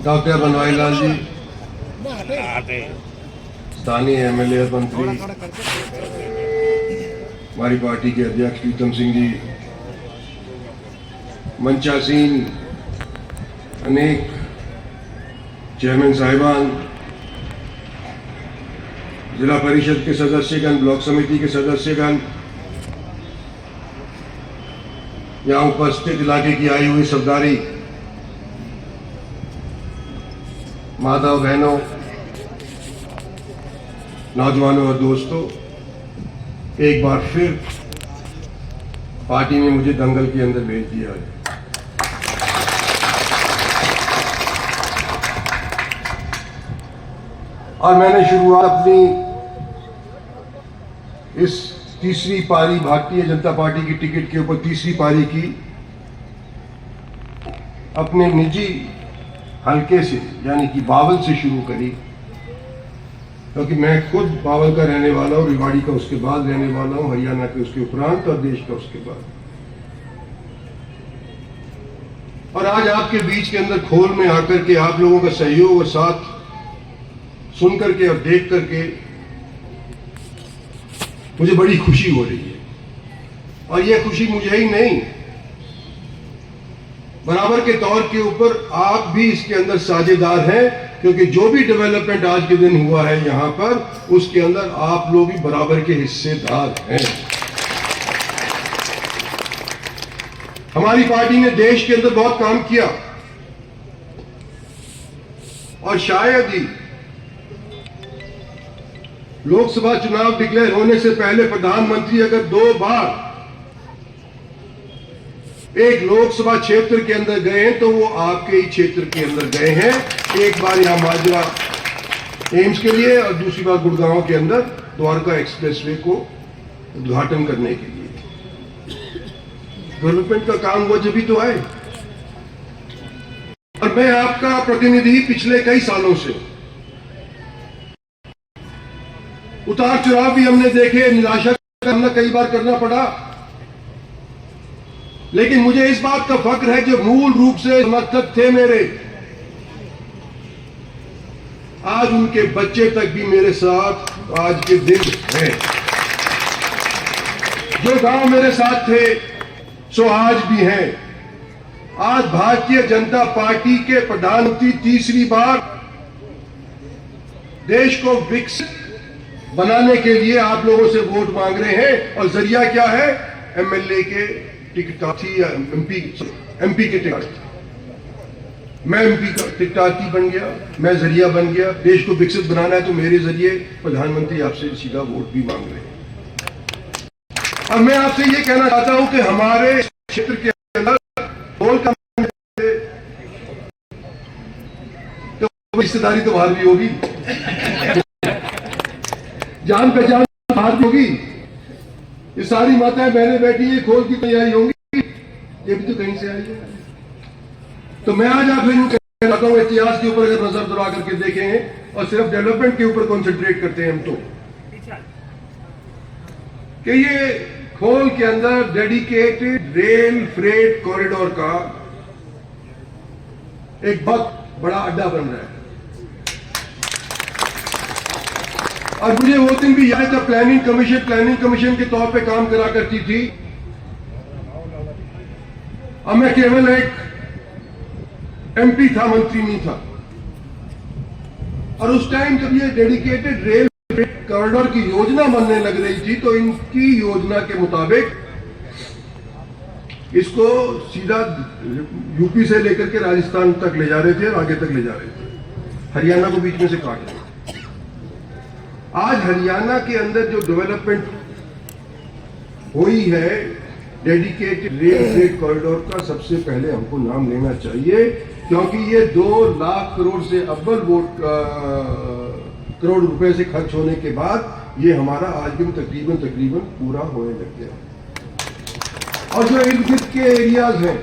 Doctor Banwari Lal ji, स्थानीय MLA मंत्री, हमारी पार्टी के अध्यक्ष प्रीतम सिंह जी, मंचासीन अनेक चेयरमैन साहिबान, जिला परिषद के सदस्यगण, ब्लॉक समिति के सदस्यगण, यहाँ उपस्थित इलाके की आई हुई सरदारी माताओं, बहनों, नौजवानों और दोस्तों, एक बार फिर पार्टी ने मुझे दंगल के अंदर भेज दिया है। और मैंने शुरुआत अपनी इस तीसरी पारी भारतीय जनता पार्टी की टिकट के ऊपर तीसरी पारी की अपने निजी हलके से यानी कि बावल से शुरू करी, क्योंकि मैं खुद बावल का रहने वाला हूं, रेवाड़ी का उसके बाद रहने वाला हूं, हरियाणा के उसके उपरांत और देश का उसके बाद। और आज आपके बीच के अंदर खोल में आकर के आप लोगों का सहयोग और साथ सुन करके और देख करके मुझे बड़ी खुशी हो रही है। और यह खुशी मुझे ही नहीं, बराबर के तौर के ऊपर आप भी इसके अंदर साझेदार हैं, क्योंकि जो भी डेवलपमेंट आज के दिन हुआ है यहां पर, उसके अंदर आप लोग भी बराबर के हिस्सेदार हैं। हमारी पार्टी ने देश के अंदर बहुत काम किया और शायद ही लोकसभा चुनाव डिक्लेयर होने से पहले प्रधानमंत्री अगर 2 बार एक लोकसभा क्षेत्र के अंदर गए हैं तो वो आपके ही क्षेत्र के अंदर गए हैं। एक बार यहां माजरा एम्स के लिए और दूसरी बार गुड़गांव के अंदर द्वारका एक्सप्रेसवे को उद्घाटन करने के लिए। डेवलपमेंट का काम हुआ जब भी तो आए। और मैं आपका प्रतिनिधि पिछले कई सालों से, उतार चढ़ाव भी हमने देखे, निराशा का सामना कई बार करना पड़ा, लेकिन मुझे इस बात का फक्र है जो मूल रूप से समर्थक थे मेरे, आज उनके बच्चे तक भी मेरे साथ आज के दिन हैं। जो गांव मेरे साथ थे सो आज भी हैं। आज भारतीय जनता पार्टी के प्रधानमंत्री तीसरी बार देश को विकसित बनाने के लिए आप लोगों से वोट मांग रहे हैं। और जरिया क्या है? एमएलए के टिकट थी या एमपी के टिकट। मैं एमपी का टिकटार्थी बन गया, मैं जरिया बन गया। देश को विकसित बनाना है तो मेरे जरिए प्रधानमंत्री आपसे सीधा वोट भी मांग रहे हैं। और मैं आपसे ये कहना चाहता हूं कि हमारे क्षेत्र के अंदर तो रिश्तेदारी तो बाहर भी होगी, जान पहचान बाहर भी होगी। ये सारी माताएं बहनें बैठी है, खोल की तैयारी होंगी, ये भी तो कहीं से आई है। तो मैं आज आपसे यूं कहना चाहता हूं, इतिहास के ऊपर अगर नजर दौड़ा करके देखेंगे और सिर्फ डेवलपमेंट के ऊपर कॉन्सेंट्रेट करते हैं हम, तो कि ये खोल के अंदर डेडिकेटेड रेल फ्रेट कॉरिडोर का एक बहुत बड़ा अड्डा बन रहा है। और मुझे वो दिन भी याद है, प्लानिंग कमीशन के तौर पे काम करा करती थी। अब मैं केवल एक एमपी था, मंत्री नहीं था। और उस टाइम जब ये डेडिकेटेड रेल कॉरिडोर की योजना बनने लग रही थी तो इनकी योजना के मुताबिक इसको सीधा यूपी से लेकर के राजस्थान तक ले जा रहे थे और आगे तक ले जा रहे थे, हरियाणा को बीच में से काट रहे थे। आज हरियाणा के अंदर जो डेवलपमेंट हुई है डेडिकेटेड रेल फ्रेट कॉरिडोर का, सबसे पहले हमको नाम लेना चाहिए, क्योंकि ये 2 लाख करोड़ से अव्वल करोड़ रुपए से खर्च होने के बाद ये हमारा आज भी तकरीबन पूरा होने लग गया। और जो इर्द गिर्द के एरियाज हैं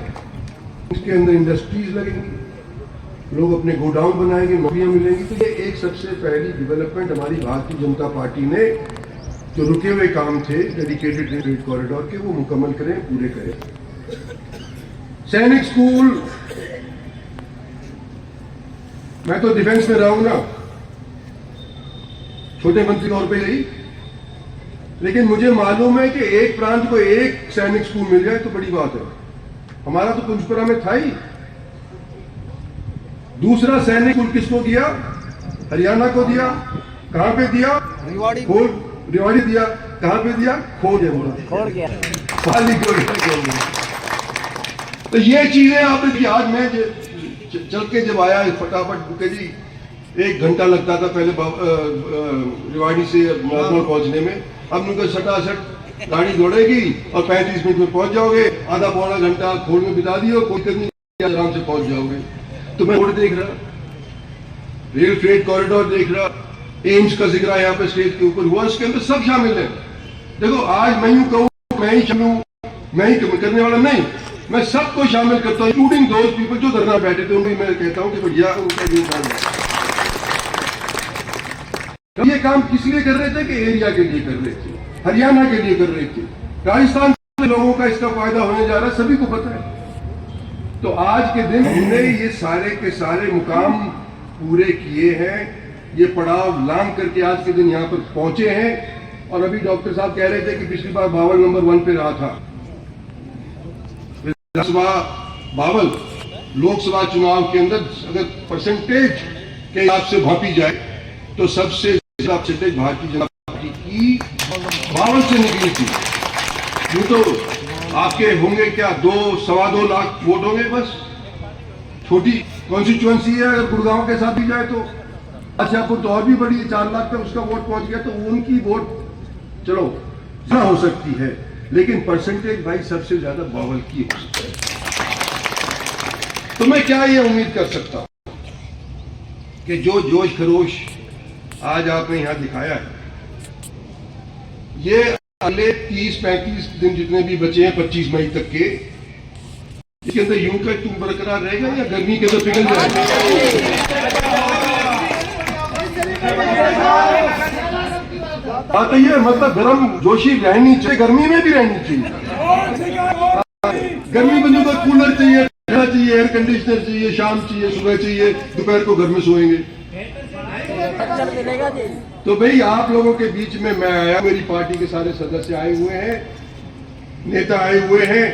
उसके अंदर इंडस्ट्रीज लगेंगी, लोग अपने गोडाउन बनाएंगे, नौकरियां मिलेंगी। तो ये एक सबसे पहली डेवलपमेंट हमारी भारतीय जनता पार्टी ने जो रुके हुए काम थे डेडिकेटेड रेल कॉरिडोर के, वो मुकम्मल करें, पूरे करें। सैनिक स्कूल मैं तो डिफेंस में रहा हूं ना, छोटे मंत्री तौर पे रही, लेकिन मुझे मालूम है कि एक प्रांत को एक सैनिक स्कूल मिल जाए तो बड़ी बात है। हमारा तो पुंजपुरा में था ही। दूसरा सैनिक स्कूल किसको दिया? हरियाणा को दिया। कहां पे दिया? रेवाड़ी दिया। कहां पे दिया? खो गया। तो ये चीजें आपने की। आज मैं चल के जब आया फटाफट के जी 1 घंटा लगता था पहले रेवाड़ी से नागौर पहुंचने में। अब उनका सटासट गाड़ी दौड़ेगी और 35 मिनट में पहुंच जाओगे। आधा पौना घंटा खोल में बिता दियो, कोई करनी आराम से पहुंच जाओगे। तो मैं रोड देख रहा, रेल फ्रेट कॉरिडोर देख रहा, एम्स का जिक्र यहाँ पे स्टेज के ऊपर हुआ, इसके अंदर सब शामिल है। देखो आज मैं यूं कहूं, मैं ही चलूं, मैं ही करने वाला नहीं, मैं सबको शामिल करता हूं, इंक्लूडिंग दोज पीपल जो धरना बैठे थे उन्हें मैं कहता हूं कि बढ़िया उनका योगदान है। ये काम किस लिए कर रहे थे? कि एरिया के लिए कर रहे थे, हरियाणा के लिए कर रहे थे, राजस्थान के लोगों का इसका फायदा होने जा रहा है, सभी को पता है। तो आज के दिन हमने ये सारे के सारे मुकाम पूरे किए हैं, ये पड़ाव लांग करके आज के दिन यहाँ पर पहुंचे हैं। और अभी डॉक्टर साहब कह रहे थे कि पिछली बार बावल नंबर 1 पे रहा था। विधानसभा बावल लोकसभा चुनाव के अंदर अगर परसेंटेज के हिसाब से भांपी जाए तो सबसे ज्यादा परसेंटेज भारतीय जनता पार्टी की बावल से निकली थी। यूं तो आपके होंगे क्या 2-2.25 लाख वोट होंगे, बस छोटी कॉन्स्टिट्यूएंसी है। अगर गुड़गांव के साथ भी जाए तो शाहपुर तो और भी बड़ी 4 लाख तक उसका वोट पहुंच गया। तो उनकी वोट चलो ना हो सकती है, लेकिन परसेंटेज भाई सबसे ज्यादा बावल की हो सकती है। तो मैं क्या ये उम्मीद कर सकता हूं कि जो जोश खरोश आज आपने यहां दिखाया है, ये अगले 30-35 दिन जितने भी बचे हैं 25 मई तक के, इसके अंदर यूं का तुम बरकरार रहेगा या गर्मी के अंदर पिघल जाएगा? बात ये मतलब गर्म जोशी रहनी चाहिए, गर्मी में भी रहनी चाहिए। गर्मी बंदों को कूलर चाहिए, एयर कंडीशनर चाहिए, शाम चाहिए, सुबह चाहिए, दोपहर को घर में सोएंगे। तो भाई आप लोगों के बीच में मैं आया, मेरी पार्टी के सारे सदस्य आए हुए हैं, नेता आए हुए हैं,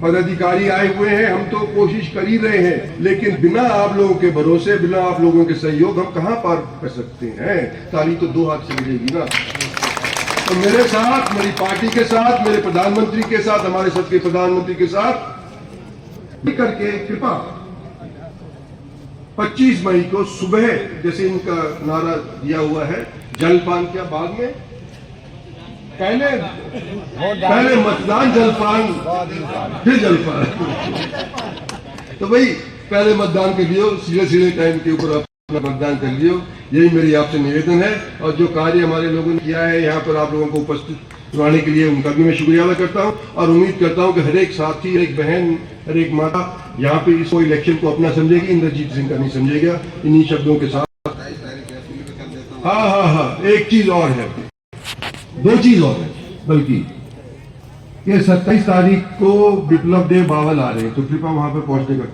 पदाधिकारी आए हुए हैं। हम तो कोशिश कर ही रहे हैं, लेकिन बिना आप लोगों के भरोसे, बिना आप लोगों के सहयोग हम कहां पार कर सकते हैं? ताली तो 2 हाथ से मिलेगी ना। तो मेरे साथ, मेरी पार्टी के साथ, मेरे प्रधानमंत्री के साथ, हमारे सबके प्रधानमंत्री के साथ करके कृपा 25 मई को सुबह, जैसे इनका नारा दिया हुआ है, जलपान क्या बाद में, पहले मतदान, जलपान, फिर जलपान। तो भाई पहले मतदान कर लियो, सीधे टाइम के ऊपर अपना मतदान कर लियो, यही मेरी आपसे निवेदन है। और जो कार्य हमारे लोगों ने किया है यहाँ पर आप लोगों को उपस्थित करवाने के लिए, उनका भी मैं शुक्रिया अदा करता हूँ। और उम्मीद करता हूँ कि हर एक साथी, हर एक बहन, हर एक माता यहाँ पे इसको इलेक्शन को अपना समझेगी, इंद्रजीत सिंह का नहीं समझेगा। इन्हीं शब्दों के साथ हाँ, एक चीज और है, 2 चीज और है, बल्कि ये 27 तारीख को विप्लव देव बावल आ रहे हैं, तो कृपया वहां पर पहुंचने का